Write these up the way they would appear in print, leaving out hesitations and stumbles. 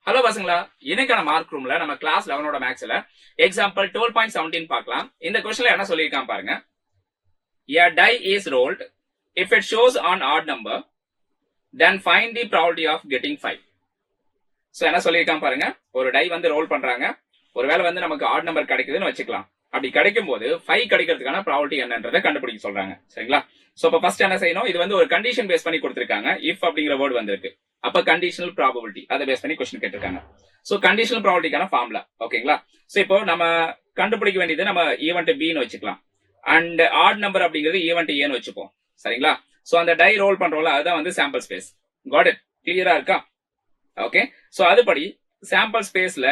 Hello பசங்களா, இன்னைக்கான mark ரூம்ல நம்ம கிளாஸ் 11ஓட மேக்ஸ்ல எக்ஸாம்பிள் 12.17 பார்க்கலாம். இந்த क्वेश्चनல என்ன சொல்லிருக்கான் பாருங்க. A die is rolled. If it shows on odd number, then find the probability of getting 5. So என்ன சொல்லிருக்கான் பாருங்க. ஒரு டை வந்து ரோல் பண்றாங்க. ஒருவேளை வந்து நமக்கு ஆட் நம்பர் கிடைக்குதுன்னு வச்சுக்கலாம். அப்படி கிடைக்கும் போது 5 கிடைக்கிறதுக்கான ப்ராபபிலிட்டி என்னன்றதை கண்டுபிடிக்க சொல்றாங்க. சரிங்களா? சோ இப்ப ஃபர்ஸ்ட் என்ன செய்யணும், இது வந்து ஒரு கண்டிஷன் பேஸ் பண்ணி கொடுத்திருக்காங்க. இஃப் அப்படிங்கிற வேர்ட் வந்திருக்கு. அப்ப கண்டிஷனல் ப்ராபபிலிட்டி அதை பேஸ் பண்ணி क्वेश्चन கேட்டிருக்காங்க. சோ கண்டிஷனல் ப்ராபபிலிட்டிக்கான ஃபார்முலா. ஓகேங்களா? சோ இப்போ நம்ம கண்டுபிடிக்க வேண்டியது நம்ம ஈவென்ட் பி ன்னு வச்சுக்கலாம். அண்ட் ஆட் நம்பர் அப்படிங்கிறது ஈவென்ட் ஏ ன்னு வச்சுப்போம். சரிங்களா? சோ அந்த டை ரோல் பண்றோம்ல, அதுதான் வந்து சாம்பிள் ஸ்பேஸ். Got it? கிளியரா இருக்கா? ஓகே. சோ அதுபடி சாம்பிள் ஸ்பேஸ்ல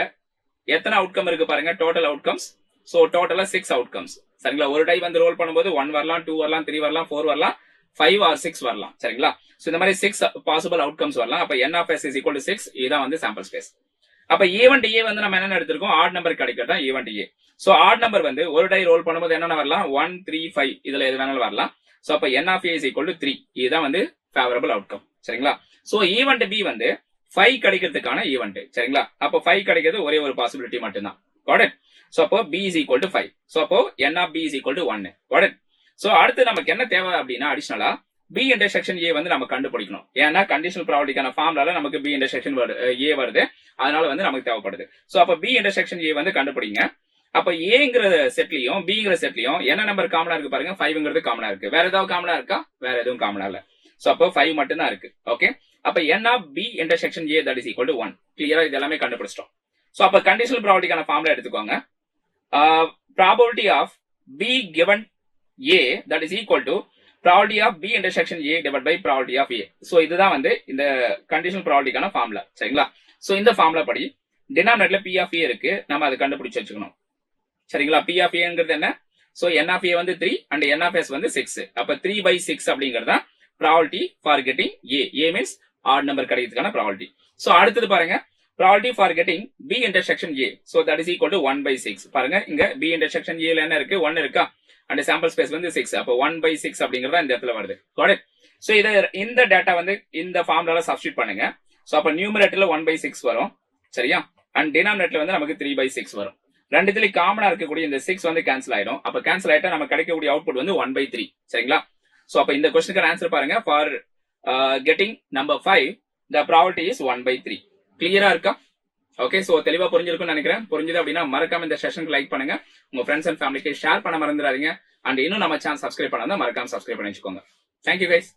எத்தனை அவுட்கம் இருக்கு பாருங்க. Total outcomes. சோ டோட்டலா 6 அவுட்கம்ஸ். சரிங்களா? ஒரு டை வந்து ரோல் பண்ணும்போது 1 வரலாம், 2 வரலாம், 3 வரலாம், 4 வரலாம், 5 ஆர் 6 வரலாம். சரிங்களா? சோ இந்த மாதிரி 6 பாசிபிள் அவுட்கம்ஸ் வரலாம். அப்ப n of s is equal to 6. இதுதான் வந்து சாம்பிள் ஸ்பேஸ். அப்ப ஈவென்ட் ஏ வந்து நம்ம என்ன எடுத்திருக்கோம், ஆட் நம்பர் கிடைக்கிறது தான் ஈவென்ட் ஏ. சோ ஆட் நம்பர் வந்து ஒரு டை ரோல் பண்ணும்போது என்னென்ன வரலாம், 1, 3, 5 இதுல எது வேணாலும் வரலாம். சோ அப்ப n of a is equal to 3. இதுதான் வந்து ஃபேவரபிள் அவுட்கம். சரிங்களா? சோ ஈவென்ட் பி வந்து 5 கிடைக்கிறதுக்கான ஈவென்ட். சரிங்களா? அப்போ 5 கிடைக்கிறது ஒரே ஒரு பாசிபிலிட்டி மட்டும்தான். Got it? சோ அப்போ b is equal to 5. So அப்போ n of b is equal to 1. Got it? So அடுத்து நமக்கு என்ன தேவை அப்படின்னா, அடிஷனலா b இன்டர்செக்ஷன் a வந்து நம்ம கண்டுபிடிக்கணும். ஏன்னா கண்டிஷனல் ப்ராபபிலிட்டிக்கான ஃபார்முலால நமக்கு b இன்டர்செக்ஷன் a வருது. அதனால வந்து நமக்கு தேவைப்படுது. சோ அப்ப b இன்டர்செக்ஷன் a வந்து கண்டுபிடிங்க. அப்ப ஏங்கிற செட்லயும் பிங்கிற செட்லயும் என்ன நம்பர் காமனா இருக்கு பாருங்க. 5ங்கிறது காமனா இருக்கு. வேற ஏதாவது காமனா இருக்கா? வேற எதுவும் காமனா இல்ல. சோ அப்போ 5 மட்டும் தான் இருக்கு. ஓகே. அப்ப n of b intersection a that is equal to 1. கிளியரா இது எல்லாமே கண்டுபிடிச்சிட்டோம். சோ அப்ப கண்டிஷனல் ப்ராபபிலிட்டிக்கான ஃபார்முலா எடுத்துக்கோங்க. probability of b given a that is equal to probability of b intersection a divided by probability of a. So இதுதான் வந்து இந்த கண்டிஷனல் ப்ராபபிலிட்டிக்கான ஃபார்முலா. சரிங்களா? சோ இந்த ஃபார்முலா படி டினாமினேட்டர்ல p of a இருக்கு. நம்ம அதை கண்டுபிடிச்சு வச்சுக்கணும். சரிங்களா? p of a ங்கிறது என்ன? சோ n of a வந்து 3 and n of s வந்து 6. அப்ப 3/6 அப்படிங்கிறது தான் probability for getting a. a means odd number கிடைக்கிறதுக்கான probability. சோ அடுத்தது பாருங்க, probability for getting b intersection a. So that is equal to 1/6. பாருங்க இங்க b intersection a ல என்ன இருக்கு? 1 இருக்கா? and sample space வந்து 6. அப்ப 1/6 அப்படிங்கறது இந்த இடத்துல வருது. got it? சோ இந்த டேட்டா வந்து இந்த ஃபார்முலால சப்ஸ்டிட்யூட் பண்ணுங்க. சோ அப்ப நியூமரேட்டர்ல 1/6 வரும். சரியா? and டினாமினேட்டர்ல வந்து நமக்கு 3/6 வரும். ரெண்டுத்துல காமனா இருக்கக்கூடிய இந்த 6 வந்து கேன்சல் ஆயிடும். அப்ப கேன்சல் ஆயிட்டா நமக்கு கிடைக்கக்கூடிய அவுட்புட் வந்து 1/3. சரிங்களா? சோ அப்ப இந்த क्वेश्चनக்கு ஆன்சர் பாருங்க. for getting number 5 the probability is 1/3. கிளியரா இருக்கா? ஓகே. சோ தெளிவா புரிஞ்சிருக்கும்னு நினைக்கிறேன். புரிஞ்சது அப்படின்னா மறக்காம இந்த செஷனுக்கு லைக் பண்ணுங்க. உங்க ஃப்ரெண்ட்ஸ் அண்ட் ஃபேமிலிக்கு ஷேர் பண்ண மறந்துடாதீங்க. அண்ட் இன்னும் நம்ம சேனல் சப்ஸ்கிரைப் பண்ணாதான் மறக்காம சப்ஸ்கிரைப் பண்ணி வச்சுக்கோங்க. Thank you guys.